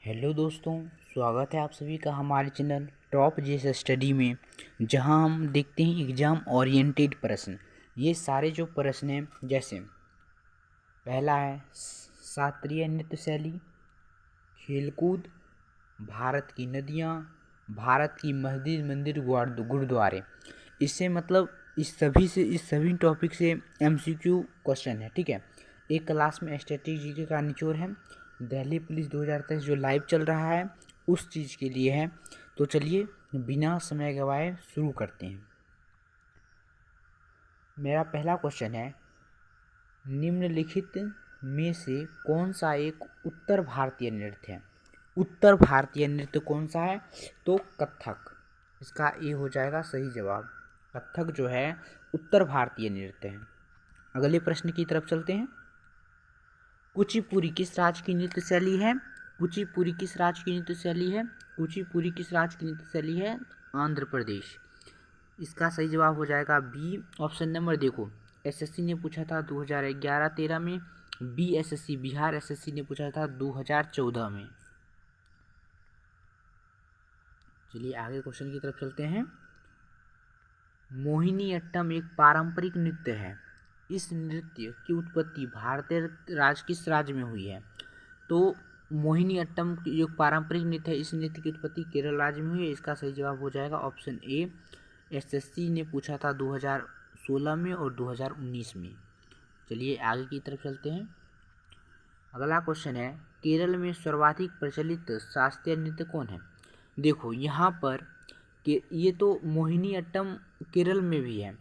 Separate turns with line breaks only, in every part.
Hello दोस्तों, स्वागत है आप सभी का हमारे चैनल टॉप जेएस स्टडी में, जहां हम देखते हैं एग्ज़ाम ओरिएंटेड प्रश्न। ये सारे जो प्रश्न हैं, जैसे पहला है शास्त्रीय नृत्य शैली, खेलकूद, भारत की नदियाँ, भारत की मस्जिद मंदिर गुरुद्वारे। इससे मतलब इस सभी टॉपिक से एमसीक्यू क्वेश्चन है। ठीक है, एक क्लास में स्टैटिक जीके का निचोड़ है। दिल्ली पुलिस 2023 जो लाइव चल रहा है उस चीज़ के लिए है। तो चलिए बिना समय गवाए शुरू करते हैं। मेरा पहला क्वेश्चन है, निम्नलिखित में से कौन सा एक उत्तर भारतीय नृत्य है? उत्तर भारतीय नृत्य कौन सा है? तो कथक। इसका ए हो जाएगा सही जवाब। कथक जो है उत्तर भारतीय नृत्य है। अगले प्रश्न की तरफ चलते हैं। कुचिपुड़ी किस राज्य की नृत्य शैली है? कुचिपुड़ी किस राज्य की नृत्य शैली है? कुचिपुड़ी किस राज्य की नृत्य शैली है? आंध्र प्रदेश। इसका सही जवाब हो जाएगा बी ऑप्शन नंबर। देखो, एसएससी ने पूछा था 2011-13 में, बी एसएससी बिहार एसएससी ने पूछा था 2014 में। चलिए आगे क्वेश्चन की तरफ चलते हैं। मोहिनी अट्टम एक पारंपरिक नृत्य है। इस नृत्य की उत्पत्ति भारतीय राज्य किस राज्य में हुई है? तो मोहिनी अट्टम जो पारंपरिक नृत्य है, इस नृत्य की उत्पत्ति केरल राज्य में हुई है। इसका सही जवाब हो जाएगा ऑप्शन ए। एसएससी ने पूछा था 2016 में और 2019 में। चलिए आगे की तरफ चलते हैं। अगला क्वेश्चन है, केरल में सर्वाधिक प्रचलित शास्त्रीय नृत्य कौन है? देखो यहाँ पर कि ये तो मोहिनी अट्टम केरल में भी है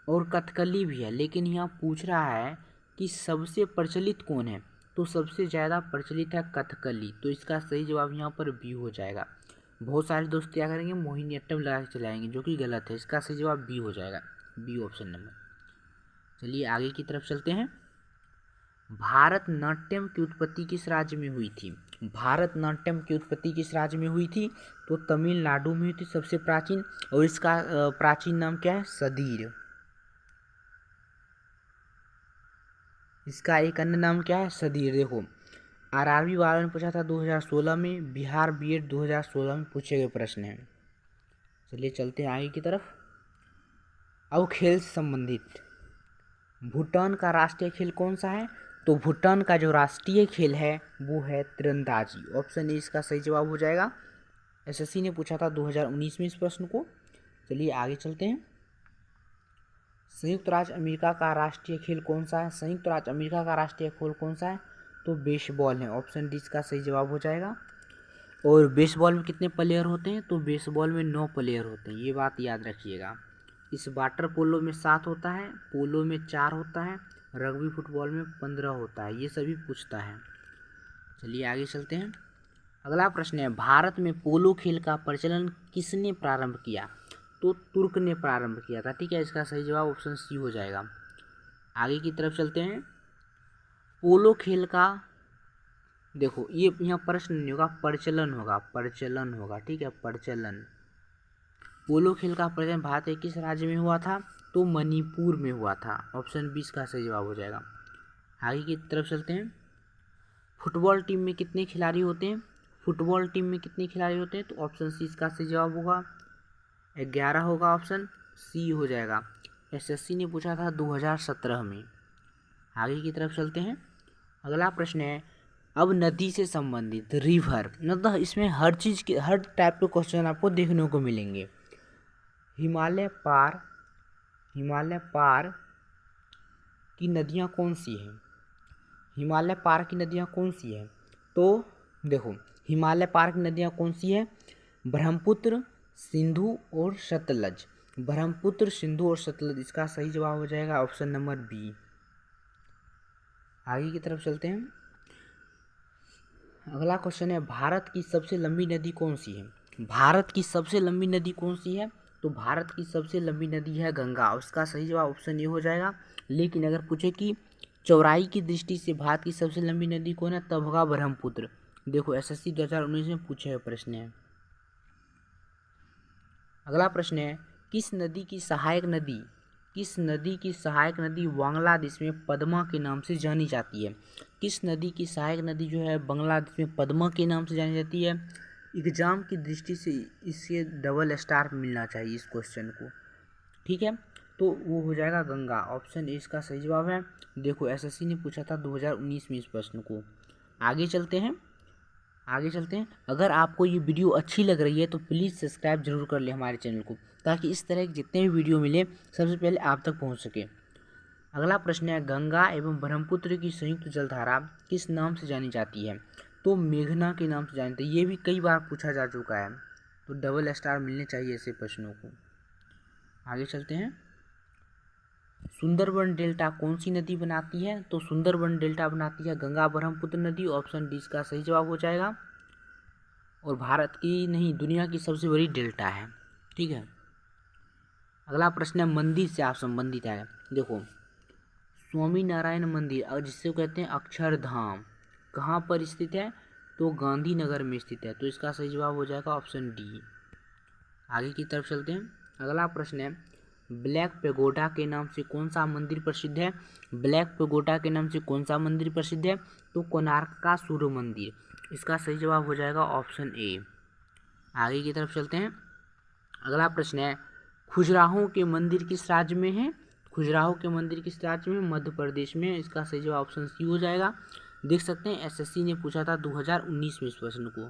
और कथकली भी है, लेकिन यहाँ पूछ रहा है कि सबसे प्रचलित कौन है। तो सबसे ज़्यादा प्रचलित है कथकली। तो इसका सही जवाब यहाँ पर बी हो जाएगा। बहुत सारे दोस्त क्या करेंगे, मोहिनी अट्टम लगा के चलाएंगे, जो कि गलत है। इसका सही जवाब बी हो जाएगा, बी ऑप्शन नंबर। चलिए आगे की तरफ चलते हैं। भारतनाट्यम की उत्पत्ति किस राज्य में हुई थी? भारतनाट्यम की उत्पत्ति किस राज्य में हुई थी? तो तमिलनाडु में हुई थी सबसे प्राचीन, और इसका प्राचीन नाम क्या है? सदीर। इसका एक अन्य नाम क्या है? सदीर। देखो, आरआरबी वालों ने पूछा था 2016 में, बिहार बीएड 2016 में पूछे गए प्रश्न हैं। चलिए चलते हैं आगे की तरफ। अब खेल से संबंधित, भूटान का राष्ट्रीय खेल कौन सा है? तो भूटान का जो राष्ट्रीय खेल है वो है तीरंदाजी। ऑप्शन ए इसका सही जवाब हो जाएगा। एसएससी ने पूछा था 2019 में इस प्रश्न को। चलिए आगे चलते हैं। संयुक्त राज्य अमेरिका का राष्ट्रीय खेल कौन सा है? संयुक्त राज्य अमेरिका का राष्ट्रीय खेल कौन सा है? तो बेसबॉल है। ऑप्शन डी इसका सही जवाब हो जाएगा। और बेसबॉल में कितने प्लेयर होते हैं? तो बेसबॉल में 9 प्लेयर होते हैं, ये बात याद रखिएगा। इस वाटर पोलो में 7 होता है, पोलो में 4 होता है, रग्बी फुटबॉल में 15 होता है, ये सभी पूछता है। चलिए आगे चलते हैं। अगला प्रश्न है, भारत में पोलो खेल का प्रचलन किसने प्रारंभ किया? तो तुर्क ने प्रारंभ किया था। ठीक है, इसका सही जवाब ऑप्शन सी हो जाएगा। आगे की तरफ चलते हैं। पोलो खेल का, देखो ये यहाँ प्रश्न नहीं होगा, प्रचलन होगा, प्रचलन होगा। ठीक है, प्रचलन। पोलो खेल का प्रचलन भारत के किस राज्य में हुआ था? तो मणिपुर में हुआ था। ऑप्शन 20 का सही जवाब हो जाएगा। आगे की तरफ चलते हैं। फुटबॉल टीम में कितने खिलाड़ी होते हैं? फुटबॉल टीम में कितने खिलाड़ी होते हैं? तो ऑप्शन सी इसका सही जवाब होगा, 11 होगा। ऑप्शन सी हो जाएगा। एसएससी ने पूछा था 2017 में। आगे की तरफ चलते हैं। अगला प्रश्न है, अब नदी से संबंधित, रिवर, मतलब इसमें हर चीज़ के हर टाइप के क्वेश्चन आपको देखने को मिलेंगे। हिमालय पार की नदियाँ कौन सी हैं? हिमालय पार की नदियाँ कौन सी हैं? तो देखो, हिमालय पार की नदियाँ कौन सी है? ब्रह्मपुत्र, सिंधु और सतलज। ब्रह्मपुत्र, सिंधु और सतलज। इसका सही जवाब हो जाएगा ऑप्शन नंबर बी। आगे की तरफ चलते हैं। अगला क्वेश्चन है, भारत की सबसे लंबी नदी कौन सी है? भारत की सबसे लंबी नदी कौन सी है? तो भारत की सबसे लंबी नदी है गंगा। उसका सही जवाब ऑप्शन ए हो जाएगा। लेकिन अगर पूछे कि चौड़ाई की दृष्टि से भारत की सबसे लंबी नदी कौन है, तब होगा ब्रह्मपुत्र। देखो एसएससी 2019 में पूछे हुए प्रश्न है। अगला प्रश्न है, किस नदी की सहायक नदी बांग्लादेश में पद्मा के नाम से जानी जाती है? किस नदी की सहायक नदी जो है बांग्लादेश में पद्मा के नाम से जानी जाती है? एग्जाम की दृष्टि से इससे डबल स्टार मिलना चाहिए इस क्वेश्चन को, ठीक है। तो वो हो जाएगा गंगा, ऑप्शन ए इसका सही जवाब है। देखो एसएससी ने पूछा था 2019 में इस प्रश्न को। आगे चलते हैं। अगर आपको ये वीडियो अच्छी लग रही है तो प्लीज़ सब्सक्राइब जरूर कर ले हमारे चैनल को, ताकि इस तरह के जितने भी वीडियो मिले सबसे पहले आप तक पहुंच सके। अगला प्रश्न है, गंगा एवं ब्रह्मपुत्र की संयुक्त जलधारा किस नाम से जानी जाती है? तो मेघना के नाम से जानी जाती है। ये भी कई बार पूछा जा चुका है, तो डबल स्टार मिलने चाहिए ऐसे प्रश्नों को। आगे चलते हैं। सुंदरबन डेल्टा कौन सी नदी बनाती है? तो सुंदरबन डेल्टा बनाती है गंगा ब्रह्मपुत्र नदी, ऑप्शन डी इसका सही जवाब हो जाएगा। और भारत की नहीं, दुनिया की सबसे बड़ी डेल्टा है, ठीक है। अगला प्रश्न है, मंदिर से आप संबंधित है। देखो स्वामी नारायण मंदिर और जिससे कहते हैं अक्षरधाम, कहाँ पर स्थित है? तो गांधीनगर में स्थित है, तो इसका सही जवाब हो जाएगा ऑप्शन डी। आगे की तरफ चलते हैं। अगला प्रश्न है, ब्लैक पेगोडा के नाम से कौन सा मंदिर प्रसिद्ध है? ब्लैक पेगोडा के नाम से कौन सा मंदिर प्रसिद्ध है? तो कोणार्क का सूर्य मंदिर, इसका सही जवाब हो जाएगा ऑप्शन ए। आगे की तरफ चलते हैं। अगला प्रश्न है, खजुराहो के मंदिर किस राज्य में है? खजुराहो के मंदिर किस राज्य में? मध्य प्रदेश में, इसका सही जवाब ऑप्शन सी हो जाएगा। देख सकते हैं एसएससी ने पूछा था 2019 में इस प्रश्न को।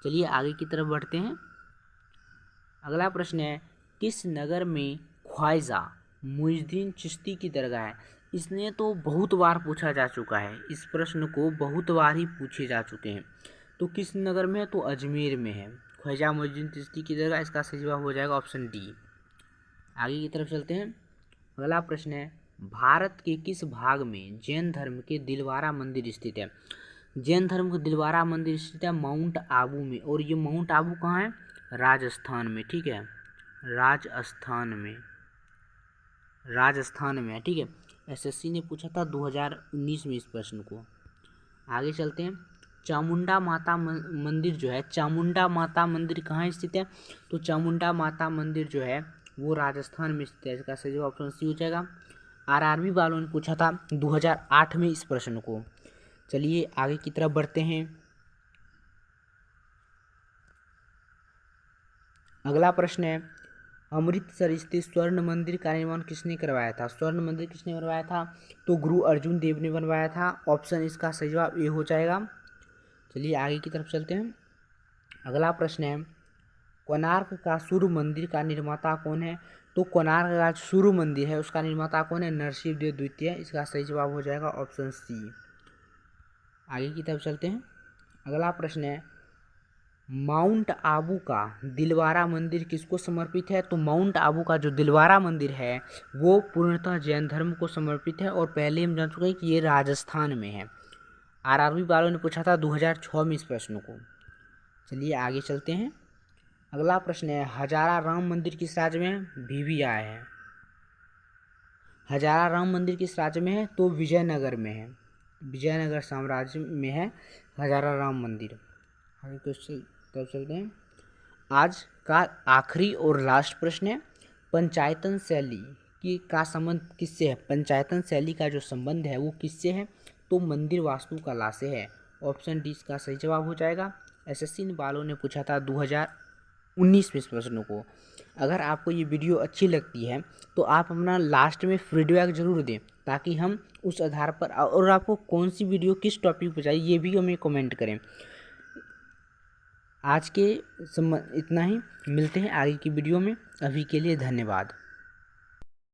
चलिए आगे की तरफ बढ़ते हैं। अगला प्रश्न है, किस नगर में ख्वाजा मुइजुद्दीन चिश्ती की दरगाह है? इसने तो बहुत बार पूछा जा चुका है, इस प्रश्न को बहुत बार ही पूछे जा चुके हैं। तो किस नगर में है? तो अजमेर में है ख्वाजा मुइजुद्दीन चिश्ती की दरगाह, इसका सही जवाब हो जाएगा ऑप्शन डी। आगे की तरफ चलते हैं। अगला प्रश्न है, भारत के किस भाग में जैन धर्म के दिलवारा मंदिर स्थित है? जैन धर्म का दिलवारा मंदिर स्थित है माउंट आबू में, और ये माउंट आबू कहाँ है? राजस्थान में, ठीक है, राजस्थान में है, ठीक है। एसएससी ने पूछा था 2019 में इस प्रश्न को। आगे चलते हैं। चामुंडा माता मंदिर जो है, चामुंडा माता मंदिर कहाँ स्थित है? तो चामुंडा माता मंदिर जो है वो राजस्थान में स्थित है, इसका सही जवाब ऑप्शन सी हो जाएगा। आरआरबी वालों ने पूछा था 2008 में इस प्रश्न को। चलिए आगे की तरफ बढ़ते हैं। अगला प्रश्न है, अमृतसर स्थित स्वर्ण मंदिर का निर्माण किसने करवाया था? स्वर्ण मंदिर किसने बनवाया था? तो गुरु अर्जुन देव ने बनवाया था, ऑप्शन इसका सही जवाब ए हो जाएगा। चलिए आगे की तरफ चलते हैं। अगला प्रश्न है, कोणार्क का सूर्य मंदिर का निर्माता कौन है? तो कोणार्क का सूर्य मंदिर है उसका निर्माता कौन है? नरसिंह देव द्वितीय, इसका सही जवाब हो जाएगा ऑप्शन सी। आगे की तरफ चलते हैं। अगला प्रश्न है, माउंट आबू का दिलवारा मंदिर किसको समर्पित है? तो माउंट आबू का जो दिलवारा मंदिर है वो पूर्णतः जैन धर्म को समर्पित है, और पहले हम जान चुके हैं कि ये राजस्थान में है। आरआरबी वालों ने पूछा था 2006 में इस प्रश्न को। चलिए आगे चलते हैं। अगला प्रश्न है, हजारा राम मंदिर किस राज्य में है? VVI है। हजारा राम मंदिर किस राज्य में है? तो विजयनगर में है, विजयनगर साम्राज्य में है हजारा राम मंदिर। आगे क्वेश्चन तब चलते हैं। आज का आखिरी और लास्ट प्रश्न है, पंचायतन शैली की का संबंध किससे है? पंचायतन शैली का जो संबंध है वो किससे है? तो मंदिर वास्तुकला से है, ऑप्शन डी इसका सही जवाब हो जाएगा। एसएससी वालों ने पूछा था 2019 में इस प्रश्न को। अगर आपको ये वीडियो अच्छी लगती है तो आप अपना लास्ट में फीडबैक जरूर दें, ताकि हम उस आधार पर, और आपको कौन सी वीडियो किस टॉपिक पर चाहिए ये भी हमें कमेंट करें। आज के इतना ही, मिलते हैं आगे की वीडियो में। अभी के लिए धन्यवाद।